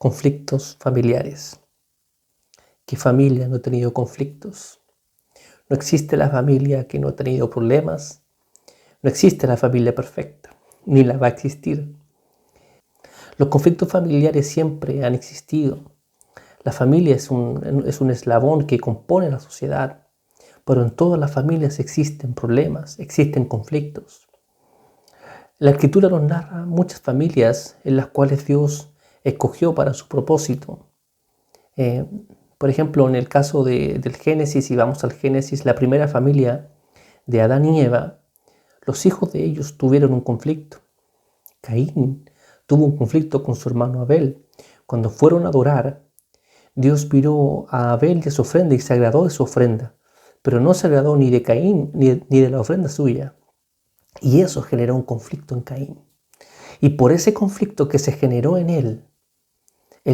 conflictos familiares. ¿Qué familia no ha tenido conflictos? No existe la familia que no ha tenido problemas. No existe la familia perfecta, ni la va a existir. Los conflictos familiares siempre han existido. La familia es un eslabón que compone la sociedad, pero en todas las familias existen problemas, existen conflictos. La Escritura nos narra muchas familias en las cuales Dios escogió para su propósito. Por ejemplo, en el caso del Génesis, si vamos al Génesis, la primera familia de Adán y Eva, los hijos de ellos tuvieron un conflicto. Caín tuvo un conflicto con su hermano Abel. Cuando fueron a adorar, Dios miró a Abel y a su ofrenda y se agradó de su ofrenda, pero no se agradó ni de Caín ni de la ofrenda suya. Y eso generó un conflicto en Caín. Y por ese conflicto que se generó en él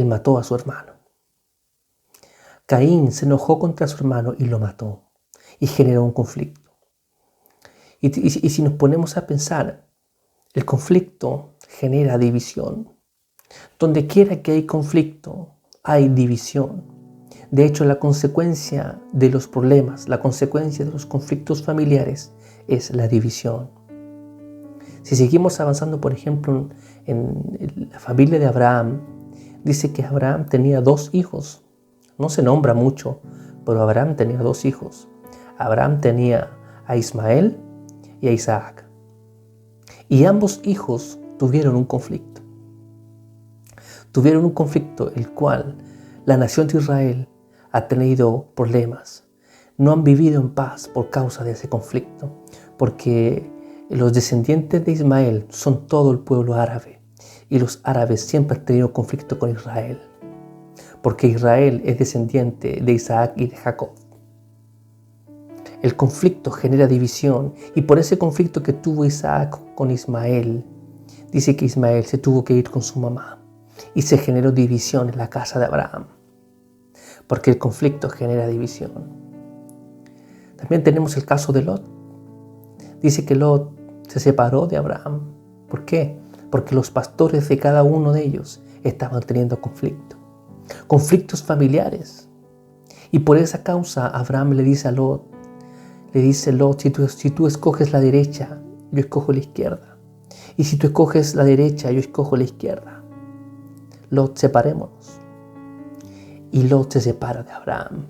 mató a su hermano. Caín se enojó contra su hermano y lo mató. Y generó un conflicto. Y si nos ponemos a pensar, el conflicto genera división. Donde quiera que hay conflicto, hay división. De hecho, la consecuencia de los problemas, la consecuencia de los conflictos familiares es la división. Si seguimos avanzando, por ejemplo, en la familia de Abraham, dice que Abraham tenía 2 hijos. No se nombra mucho, pero Abraham tenía 2 hijos. Abraham tenía a Ismael y a Isaac. Y ambos hijos tuvieron un conflicto. Tuvieron un conflicto el cual la nación de Israel ha tenido problemas. No han vivido en paz por causa de ese conflicto, porque los descendientes de Ismael son todo el pueblo árabe, y los árabes siempre han tenido conflicto con Israel, porque Israel es descendiente de Isaac y de Jacob. El conflicto genera división, y por ese conflicto que tuvo Isaac con Ismael, dice que Ismael se tuvo que ir con su mamá, y se generó división en la casa de Abraham, porque el conflicto genera división. También tenemos el caso de Lot. Dice que Lot se separó de Abraham. ¿Por qué? Porque los pastores de cada uno de ellos estaban teniendo conflicto. Conflictos familiares. Y por esa causa Abraham le dice a Lot, si tú escoges la derecha, yo escojo la izquierda. Y si tú escoges la derecha, yo escojo la izquierda. Lot, separémonos. Y Lot se separa de Abraham.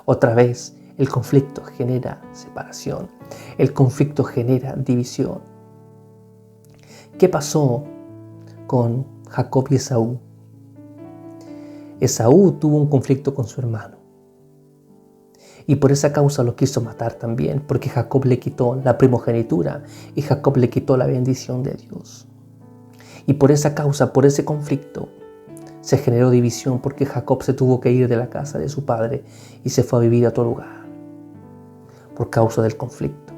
Otra vez, el conflicto genera separación. El conflicto genera división. ¿Qué pasó con Jacob y Esaú? Esaú tuvo un conflicto con su hermano. Y por esa causa lo quiso matar también, porque Jacob le quitó la primogenitura y Jacob le quitó la bendición de Dios. Y por esa causa, por ese conflicto, se generó división, porque Jacob se tuvo que ir de la casa de su padre y se fue a vivir a otro lugar por causa del conflicto.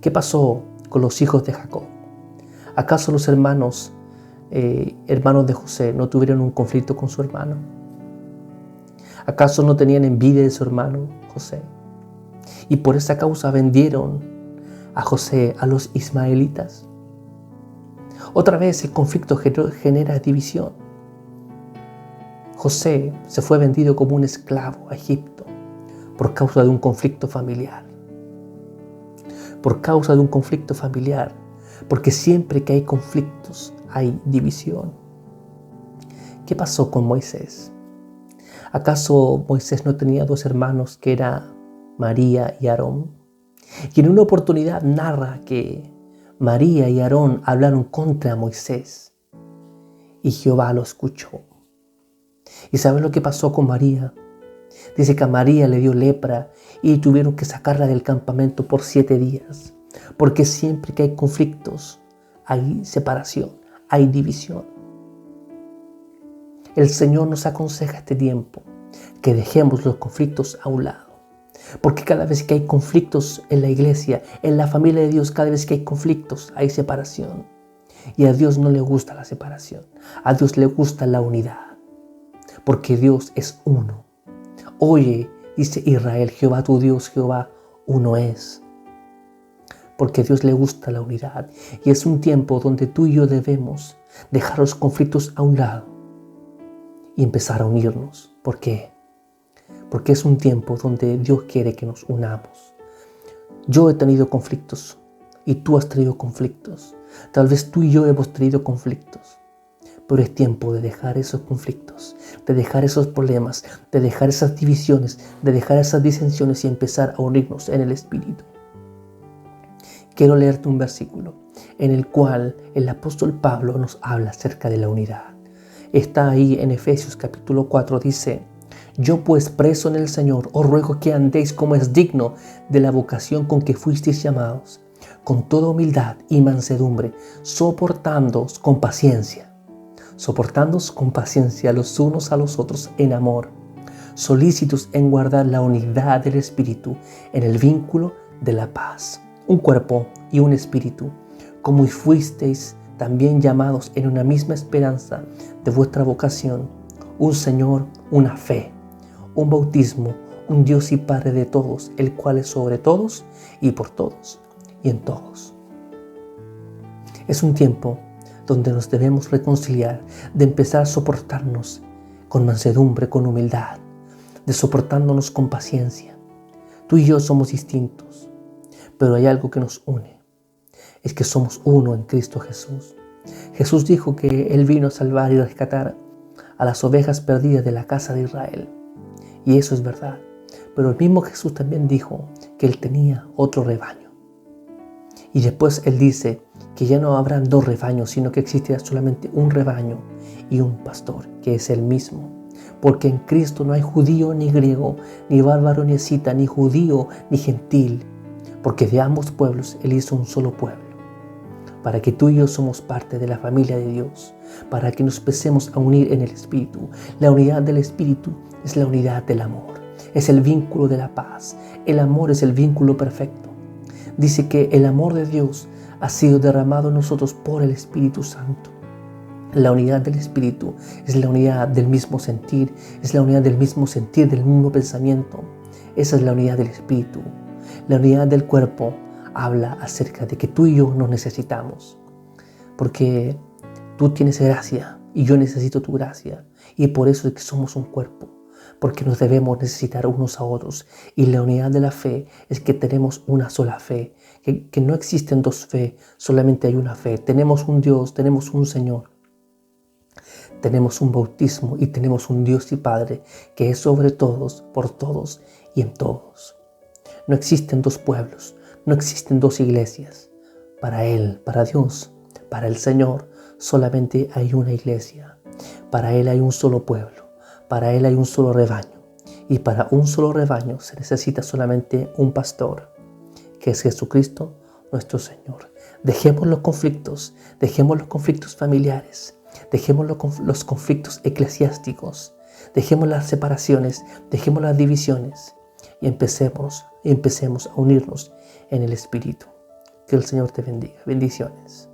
¿Qué pasó con los hijos de Jacob? ¿Acaso los hermanos de José no tuvieron un conflicto con su hermano? ¿Acaso no tenían envidia de su hermano José? Y por esa causa vendieron a José a los ismaelitas. Otra vez el conflicto genera división. José se fue vendido como un esclavo a Egipto por causa de un conflicto familiar. Por causa de un conflicto familiar, porque siempre que hay conflictos hay división. ¿Qué pasó con Moisés? ¿Acaso Moisés no tenía 2 hermanos que eran María y Aarón? Y en una oportunidad narra que María y Aarón hablaron contra Moisés y Jehová lo escuchó. ¿Y saben lo que pasó con María? Dice que a María le dio lepra y tuvieron que sacarla del campamento por 7 días. Porque siempre que hay conflictos, hay separación, hay división. El Señor nos aconseja este tiempo que dejemos los conflictos a un lado. Porque cada vez que hay conflictos en la iglesia, en la familia de Dios, cada vez que hay conflictos, hay separación. Y a Dios no le gusta la separación. A Dios le gusta la unidad. Porque Dios es uno. Oye, dice Israel, Jehová tu Dios, Jehová uno es. porque a Dios le gusta la unidad. Y es un tiempo donde tú y yo debemos dejar los conflictos a un lado y empezar a unirnos. ¿Por qué? Porque es un tiempo donde Dios quiere que nos unamos. Yo he tenido conflictos y tú has tenido conflictos. Tal vez tú y yo hemos tenido conflictos. Pero es tiempo de dejar esos conflictos, de dejar esos problemas, de dejar esas divisiones, de dejar esas disensiones y empezar a unirnos en el Espíritu. Quiero leerte un versículo en el cual el apóstol Pablo nos habla acerca de la unidad. Está ahí en Efesios capítulo 4, dice: yo pues preso en el Señor os ruego que andéis como es digno de la vocación con que fuisteis llamados, con toda humildad y mansedumbre, soportándoos con paciencia los unos a los otros en amor, solícitos en guardar la unidad del Espíritu en el vínculo de la paz. Un cuerpo y un espíritu, como fuisteis también llamados en una misma esperanza de vuestra vocación, un Señor, una fe, un bautismo, un Dios y Padre de todos, el cual es sobre todos y por todos y en todos. Es un tiempo donde nos debemos reconciliar, de empezar a soportarnos con mansedumbre, con humildad, de soportándonos con paciencia. Tú y yo somos distintos, pero hay algo que nos une. Es que somos uno en Cristo Jesús. Jesús dijo que Él vino a salvar y rescatar a las ovejas perdidas de la casa de Israel. Y eso es verdad. Pero el mismo Jesús también dijo que Él tenía otro rebaño. Y después Él dice que ya no habrán dos rebaños, sino que existirá solamente un rebaño y un pastor, que es Él mismo. Porque en Cristo no hay judío ni griego, ni bárbaro ni escita, ni judío ni gentil. Porque de ambos pueblos Él hizo un solo pueblo. Para que tú y yo somos parte de la familia de Dios. Para que nos empecemos a unir en el Espíritu. La unidad del Espíritu es la unidad del amor. Es el vínculo de la paz. El amor es el vínculo perfecto. Dice que el amor de Dios ha sido derramado en nosotros por el Espíritu Santo. La unidad del Espíritu es la unidad del mismo sentir, es la unidad del mismo sentir, del mismo pensamiento. Esa es la unidad del Espíritu. La unidad del cuerpo habla acerca de que tú y yo nos necesitamos. Porque tú tienes gracia y yo necesito tu gracia. Y por eso es que somos un cuerpo. Porque nos debemos necesitar unos a otros. Y la unidad de la fe es que tenemos una sola fe. Que no existen dos fe, solamente hay una fe. Tenemos un Dios, tenemos un Señor. Tenemos un bautismo y tenemos un Dios y Padre que es sobre todos, por todos y en todos. No existen dos pueblos, no existen dos iglesias. Para Él, para Dios, para el Señor, solamente hay una iglesia. Para Él hay un solo pueblo. Para Él hay un solo rebaño. Y para un solo rebaño se necesita solamente un pastor, que es Jesucristo nuestro Señor. Dejemos los conflictos familiares, dejemos los conflictos eclesiásticos, dejemos las separaciones, dejemos las divisiones y empecemos a unirnos en el Espíritu. Que el Señor te bendiga. Bendiciones.